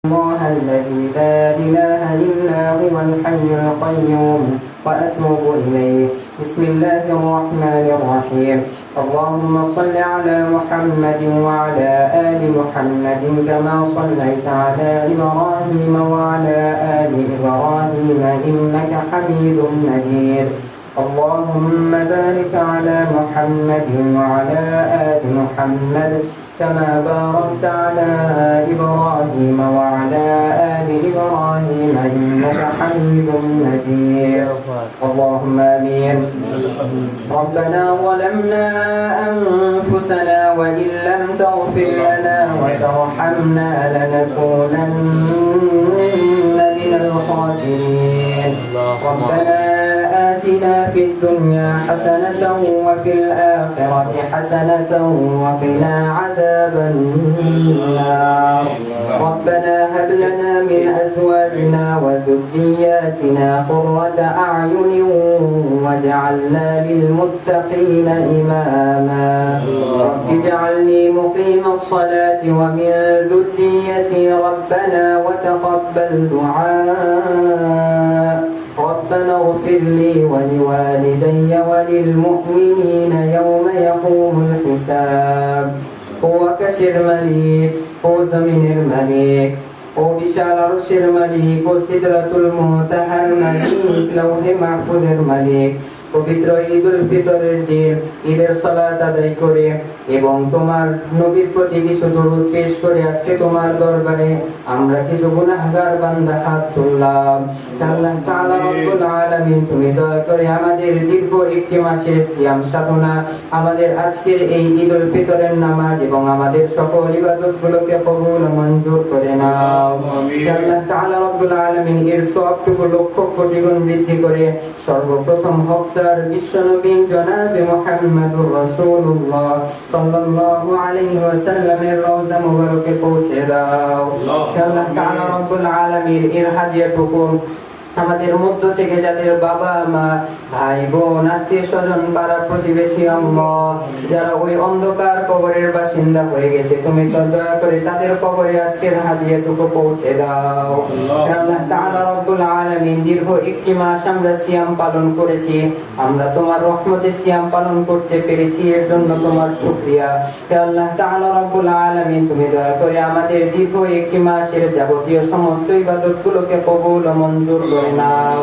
الله الذي لا إله إلا هو الحي القيوم وأتوب إليه. بسم الله الرحمن الرحيم. اللهم صل على محمد وعلى آل محمد كما صليت على إبراهيم وعلى آل إبراهيم إنك حميد مجيد. اللهم بارك على محمد وعلى آل محمد كما باركت على إبراهيم وعلى آل إبراهيم إنك حميد مجيد. اللهم آمين. ربنا ظلمنا أنفسنا وإن لم تغفر لنا وترحمنا لنكونن من الخاسرين. ربنا آتنا في الدنيا حسنة وفي الآخرة حسنة وقنا عذاب النار. ربنا هب لنا من أزواجنا وذرياتنا قرة أعين واجعلنا للمتقين إماما. رب اجعلني مقيم الصلاة ومن ذريتي ربنا وتقبل دعاء. ربنا اغفر لي ولوالدي وللمؤمنين يوم يقوم الحساب. ও আকাশের মালিক, ও জমিনের মালিক, ও বিশাল আরশের মালিক, ও সিদরাতুল মুনতাহার মালিক, লৌহে মাহফুজের মালিক, পবিত্র ঈদুল ফিতরের দিন ঈদের সালাত আদায় করে এবং তোমার নবীর প্রতি কিছু দরুদ পেশ করে আজকে তোমার দরবারে আমরা কিছু গুনাহগার বান্দা হাত তুললাম। আল্লাহ তাআলা রব্বুল আলামিন, তুমি দয়া করে আমাদের দীর্ঘ একটি মাসের সিয়াম সাধনা, আমাদের আজকের এই ঈদুল ফিতরের নামাজ এবং আমাদের সকল ইবাদতগুলোকে কবুল ও মঞ্জুর করে নাও। আল্লাহ তাআলা রব্বুল আলামিন এর সওয়াবটুকু লক্ষ কোটি গুণ বৃদ্ধি করে সর্বপ্রথম হক বিশ্বনবী জনাবে মুহাম্মদুর রাসূলুল্লাহ সাল্লাল্লাহু আলাইহি ওয়াসাল্লামের রওজা মুবারকে পৌঁছে দাও। আল্লাহ তাআলা রব্বুল আলামিন এর হাদিয়াটুকু আমাদের মধ্য থেকে যাদের বাবা মা ভাই বোন আত্মীয় স্বজন পাড়া প্রতিবেশী আল্লাহ যারা ওই অন্ধকার কবরের বাসিন্দা হয়ে গেছে, তুমি তো দয়া করে তাদের কবরে আজকের হাদিয়াটুকু পৌঁছে দাও। আল্লাহ তাআলা রব্বুল আলামিন দীর্ঘ একটি মাস আমরা সিয়াম পালন করেছি, আমরা তোমার রহমতে সিয়াম পালন করতে পেরেছি, এর জন্য তোমার শুকরিয়া। আল্লাহ তাআলা রব্বুল আলামিন, তুমি দয়া করে আমাদের দীর্ঘ একটি মাসের যাবতীয় সমস্ত ইবাদতগুলোকে কবুল ও মঞ্জুর করে নাও।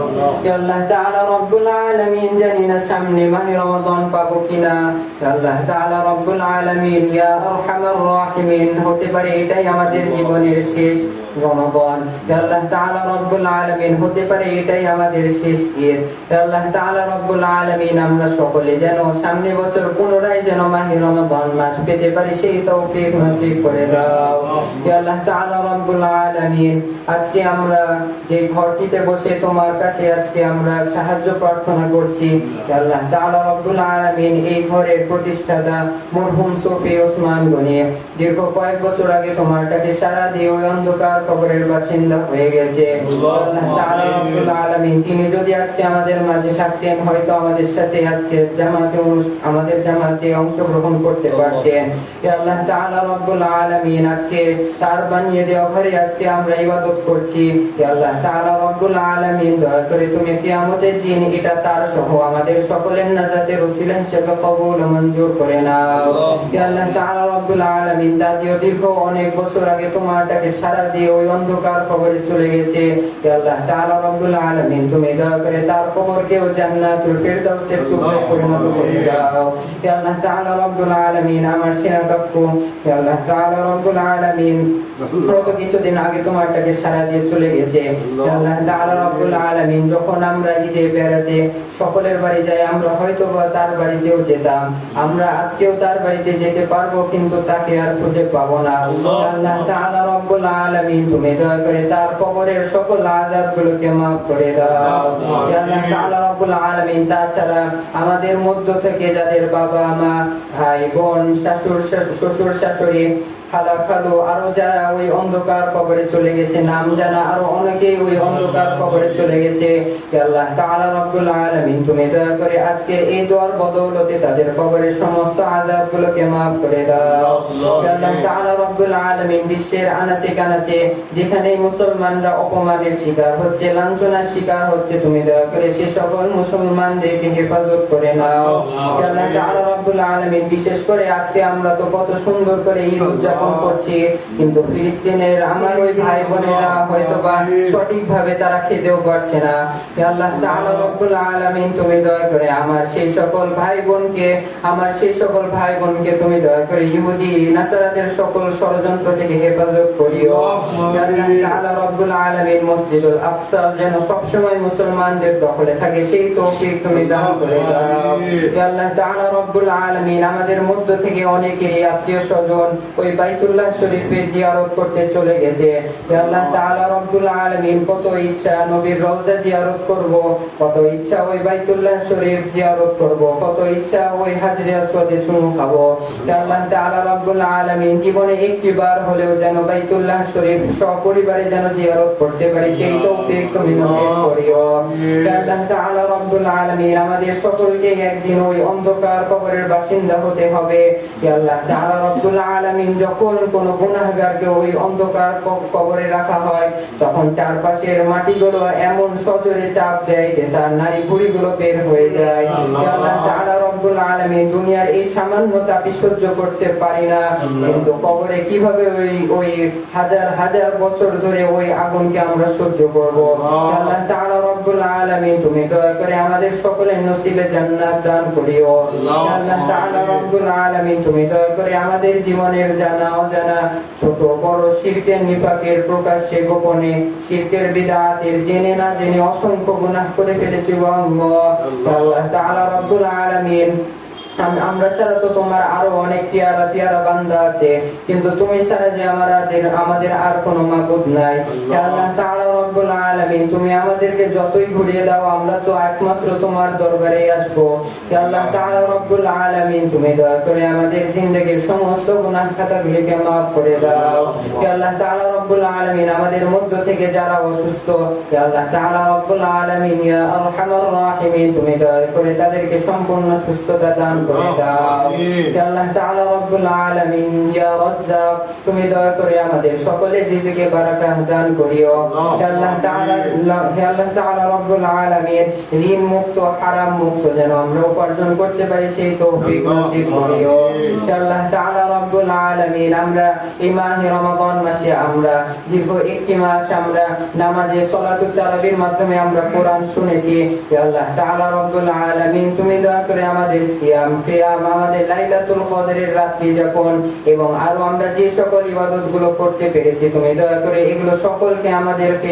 আল্লাহ তাআলা রব্বুল আলামিন, জানি না সামনে মাহে রমাদান পাবো কিনা। আল্লাহ তাআলা রব্বুল আলামিন, ইয়া আরহামার রাহিমিন, হতে পারে এটাই আমাদের জীবনের শেষ রমাদান। আল্লাহ তাআলা রব্বুল আলামিন, হতে পারে এটাই আমাদের শেষ ঈদ। আল্লাহ তাআলা রব্বুল আলামিন, আমরা সকলে যেন সামনে বছর পুনরায় যেন মাহে রমাদান মাস পেতে পারি সেই তৌফিক নসিব করে দাও। আল্লাহ তাআলা রব্বুল আলামিন, আজকে আমরা যে ঘরটিতে বসে তোমার কাছে আজকে আমরা সাহায্য প্রার্থনা করছি, আল্লাহ তাআলা রব্বুল আলামিন এই ঘরের প্রতিষ্ঠাতা মরহুম সুফি ওসমান গনি দীর্ঘ কয়েক বছর আগে তোমার ডাকে সাড়া দিয়ে ওই অন্ধকার কবরের বাসিন্দা হয়ে গেছে। আল্লাহ তাআলা রব্বুল আলামিন, তিনি যদি আজকে আমাদের মাঝে থাকতেন হয়তো আমাদের সাথে আজকে আমাদের জামাতে অংশগ্রহণ করতে পারতেন। আল্লাহ তাআলা রব্বুল আলামিন, আজকে তার বানিয়ে দেওয়া ঘরে আজকে আমরা ইবাদত করছি। আল্লাহ তাআলা রব্বুল আলামিন, দয়া করে তুমি কিয়ামতের দিন এটা তার সহ আমাদের সকলের নাজাতের ওসিলা হিসেবে কবুল ও মঞ্জুর করে নাও। আল্লাহ তাআলা রব্বুল আলামিন, দাদিও দীর্ঘ অনেক বছর আগে তোমার ডাকে সাড়া দিয়ে ওই অন্ধকার কবরে চলে গেছে। আল্লাহ তাআলা রব্বুল আলামিন, তুমি দয়া করে তার কবরকেও জান্নাতুল ফিরদাউসের টুকরায় পরিণত করে দাও। আল্লাহ তাআলা রব্বুল আলামিন, আমার সেনা কাকু আল্লাহ তাআলা রব্বুল আলামিন গত কিছুদিন আগে তোমার ডাকে সাড়া দিয়ে চলে গেছে। আল্লাহ তাআলা রব্বুল আলামিন, যখন আমরা ঈদের বেড়াতে সকলের বাড়ি যাই আমরা হয়তো বা তার বাড়িতেও যেতাম, আমরা আজকেও তার বাড়িতে যেতে পারবো কিন্তু তাকে আর খুঁজে পাবো না। আল্লাহ তাআলা রব্বুল আলামিন, তুমি দয়া করে তার কবরের সকল আযাবগুলোকে মাফ করে দাও। আল্লাহ তাআলা রব্বুল আলামিন, তাছাড়া আমাদের মধ্য থেকে যাদের বাবা মা ভাই বোন শ্বশুর শাশুড়ি খালা খালু আরো যারা ওই অন্ধকার কবরে চলে গেছে, নাম জানা আরো অনেকেই ওই অন্ধকার কবরে চলে গেছে। আল্লাহ তাআলা রব্বুল আলামিন তুমি দয়া করে আজকে এই দোয়ার বদৌলতে তাদের কবরের সমস্ত আযাবগুলোকে মাফ করে দাও। আল্লাহ তাআলা রব্বুল আলামিন বিশ্বের আনাচে কানাচে যেখানে মুসলমানরা অপমানের শিকার হচ্ছে, লাঞ্ছনার শিকার হচ্ছে, তুমি দয়া করে সে সকল মুসলমানদেরকে হেফাজত করে নাও। আল্লাহ তাআলা রব্বুল আলামিন বিশেষ করে আজকে আমরা তো কত সুন্দর করে ঈদ উদযাপন করছি, কিন্তু ফিলিস্তিনের আমার ওই ভাই বোনেরা হয়তোবা সঠিকভাবে তারা খেতেও পারছে না। আল্লাহ তাআলা রব্বুল আলামিন তুমি দয়া করে আমার সেই সকল ভাই বোনকে তুমি দয়া করে ইহুদি নাসারাদের সকল ষড়যন্ত্র থেকে হেফাজত করিও। আল্লাহ তাআলা রব্বুল আলামিন মসজিদুল আকসা যেন সবসময় মুসলমানদের দখলে থাকে সেই তৌফিক তুমি দান করে দাও। আল্লাহ তাআলা রব্বুল আলামিন আমাদের মধ্য থেকে অনেকেরই আত্মীয় স্বজন ওই বাইতুল্লাহ শরীফের জিয়ারত করতে চলে গেছে। আল্লাহ তাআলা রব্বুল আলামিন কত ইচ্ছা নবীর রওজা জিয়ারত করব, কত ইচ্ছা ওই বাইতুল্লাহ শরীফ জিয়ারত করব, কত ইচ্ছা ওই হাজরে আসওয়াদে চুমু খাবো। আল্লাহ তাআলা রব্বুল আলামিন জীবনে একটিবার হলেও যেন বাইতুল্লাহ শরীফ সপরিবারে যেন জিয়ারত করতে পারি সেই তৌফিক তুমি নসিব করিও। আল্লাহ তাআলা রব্বুল আলামিন আমাদের সকলকে একদিন ওই অন্ধকার কবরের বাসিন্দা হতে হবে। আল্লাহ তাআলা রব্বুল আলামিন যখন কোন গুনাহগারকে ওই অন্ধকার কবরে রাখা হয় তখন চারপাশের মাটিগুলো এমন সজোরে চাপ দেয় যে তার নাড়ি ভুঁড়িগুলো বের হয়ে যায়। আল্লাহ তাআলা রব্বুল আলামিন দুনিয়ার এই সামান্য তাপই সহ্য করতে পারি না, কিন্তু কবরে কিভাবে ওই হাজার হাজার বছর ধরে ওই আগুনকে আমরা সহ্য করব। আল্লাহ তাআলা রব্বুল আলামিন তুমি দয়া করে আমাদের সকলের নসিবে জান্নাত দান করিও। আল্লাহ তাআলা রব্বুল আলামিন তুমি দয়া করে আমাদের জীবনের জানা অজানা ছোট বড় শিরকের নিফাকের প্রকাশ্যে গোপনে শিরকের বিদআতের জেনে না জেনে অসংখ্য গুনাহ করে ফেলেছি আল্লাহ। আল্লাহ তাআলা রব্বুল আলামিন আমরা ছাড়া তো তোমার আরো অনেক পেয়ারা পেয়ারা বান্দা আছে, কিন্তু তুমি ছাড়া যে আমাদের আর কোনো মাবুদ নাই। আল্লাহ তাআলা রব্বুল আলামিন তুমি আমাদেরকে যতই ঘুরিয়ে দাও আমরা তো একমাত্র তোমার দরবারে আসবো। আল্লাহ তাআলা রব্বুল আলামিন তুমি দয়া করে আমাদের জিন্দেগীর সমস্ত গুনাহ খাতাগুলিকে মাফ করে দাও। আল্লাহ তাআলা রব্বুল আলামিন আমাদের মধ্য থেকে যারা অসুস্থ, আল্লাহ তাআলা রব্বুল আলামিন ইয়া আরহামার রাহিমিন তুমি দয়া করে তাদেরকে সম্পূর্ণ সুস্থতা দান করে দাও। আল্লাহ তাআলা রব্বুল আলামিন ইয়া রাজ্জাক তুমি দয়া করে আমাদের সকলের রিজিকে বারাকাত দান করিও। আল্লাহ তাআলা রব্বুল আলামিন ঋণ মুক্ত হারাম মুক্ত যেন আমরা উপার্জন করতে পারি সেই তৌফিক নসিব করিও। আল্লাহ তাআলা রব্বুল আলামিন আমরা এই মাহে রমাদান মাসে আমরা দীর্ঘ একটি মাস আমরা নামাজে সালাতুত তারাবির মাধ্যমে আমরা কোরআন শুনেছি। আল্লাহ তাআলা রব্বুল আলামিন তুমি দয়া করে আমাদের সিয়াম কিয়াম আমাদের লাইলাতুল কদরের রাত্রি যাপন এবং আরো আমরা যে সকল ইবাদতগুলো করতে পেরেছি তুমি দয়া করে এগুলো সকলকে আমাদেরকে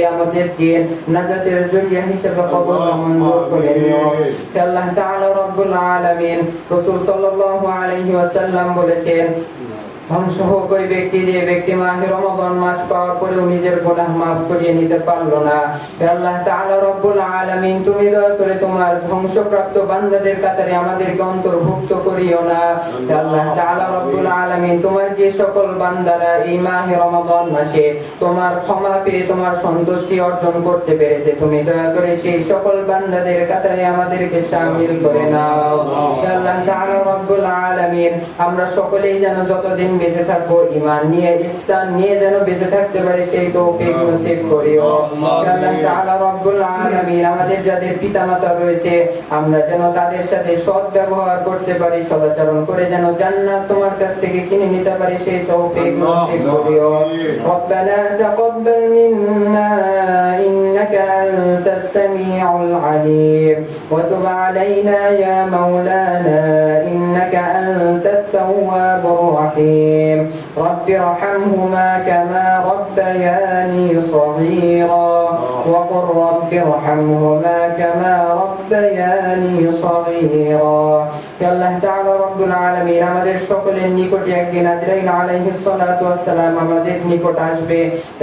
নাজাতের জরিয়া হিসেবে কবুল মঞ্জুর করে নিও। আল্লাহ তাআলা রব্বুল আলামিন রাসূল সাল্লাল্লাহু আলাইহি ওয়াসাল্লাম বলেছেন ধ্বংস হোক ওই ব্যক্তি যে ব্যক্তি মাহে রমাদান মাস পাওয়ার পরেও নিজের গুনাহ মাফ করিয়ে নিতে পারলো না। আল্লাহ তাআলা রব্বুল আলামিন তুমি দয়া করে তোমার ধ্বংসপ্রাপ্ত বান্দাদের কাতারে আমাদেরকে অন্তর্ভুক্ত করিও না। আল্লাহ তাআলা রব্বুল আলামিন তোমার যে সকল বান্দারা এই মাহে রমাদান মাসে তোমার ক্ষমা পেয়ে তোমার সন্তুষ্টি অর্জন করতে পেরেছে তুমি দয়া করে সেই সকল বান্দাদের কাতারে আমাদেরকে শামিল করে নাও। আল্লাহ তাআলা রব্বুল আলামিন আমরা সকলেই যেন যতদিন বেঁচে থাকবো ঈমান নিয়ে ইহসান নিয়ে যেন বেঁচে থাকতে পারি সেই তৌফিক নসিব করিও। আল্লাহ তাআলা রব্বুল আলামিন আমাদের যাদের পিতামাতা রয়েছে আমরা যেন তাদের সাথে সৎ ব্যবহার করতে পারি, সদাচরণ করে যেন জান্নাত তোমার কাছ থেকে কিনে নিতে পারি সেই তৌফিক নসিব করিও। রব্বানা তাকাব্বাল মিন্না ইন্নাকা আনতাস সামিউল আলিম ওয়া তুব আলাইনা ইয়া মাওলানা ইন্নাকা আনতাত তাওয়াবুর রাহিম। رب ارحمهما كما ربياني صغيرا وقل رب ارحمهما كما ربياني صغيرا আল্লাহ তাআলা রব্বুল আলামিন আমাদের সকলের নিকটে একদিন আজরাইল আলাইহিস সালাতু ওয়াস সালাম আমাদের নিকট আসবে।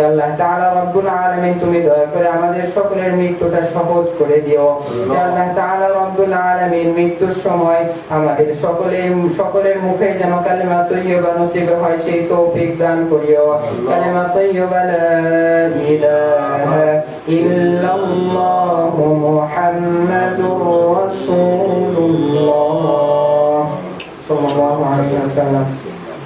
আল্লাহ তাআলা রব্বুল আলামিন তুমি দয়া করে আমাদের সকলের মৃত্যুটা সহজ করে দিও। আল্লাহ তাআলা রব্বুল আলামিন মৃত্যুর সময় আমাদের সকলের মুখে যেন কালিমা তাইয়্যিবা নসিব হয় সেই তৌফিক দান করিও। কালিমা তাইয়্যিবা লা ইলাহা ইল্লাল্লাহু মুহাম্মাদুর রাসূলুল্লাহ সাল্লাল্লাহু আলাইহি ওয়াসাল্লাম।